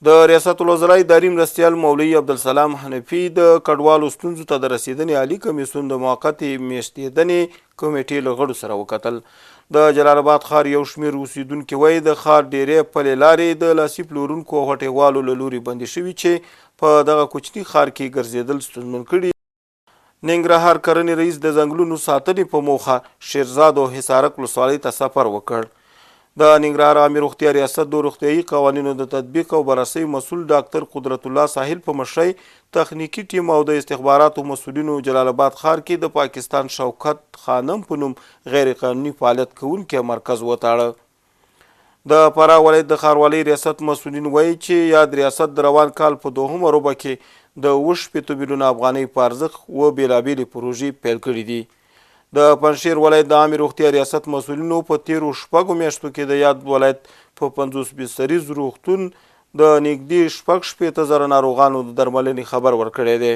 د ریاست الوزرا اداري مرستیال مولوي عبدالسلام حنفي د کډوالو ستونزو ته د رسیدنې عالي کمیسیون د موقتې میاشتېدنې کمیټې له غړو سره وکتل. د جلال آباد ښار یو شمېر اوسیدونکي وایي د ښار ډېرې پلې لارې د لاسي پلورونکو او هټیوالو له لوري بندې شوي چې په دغه کوچني ښار کې ګرځېدل ستونزمن کړي. ننګرهار کرنې رئیس د ځنګلونو ساتنې په موخه شیرزاد او حصارک ولسوالۍ ته سفر وکړ. د ننګرهار عامې روغتیا ریاست د روغتیایي قوانینو د تطبیق او بررسۍ مسؤل ډاکټر قدرت الله ساحل په مشرۍ تخنیکي ټیم او د استخباراتو مسؤلینو جلال آباد ښار کې د پاکستان شوکت خانم په نوم غیر قانوني فعالیت کوونکی مرکز وتاړه. د فراه ولایت د ښاروالۍ ریاست مسؤلین وایي چې یاد ریاست د روان کال په دوهمه ربع کې د اووه میلیونه افغانۍ په ارزښت و بېلابېلې پروژې پیل کړي دي. د پنجشیر ولایت د عامې روغتیا ریاست مسؤلینو په تیرو 6 میاشتو کې د یاد ولایت په 50 بستریز روغتون د نږدې 60,000 ناروغانو د درملنې خبر ورکړی دی.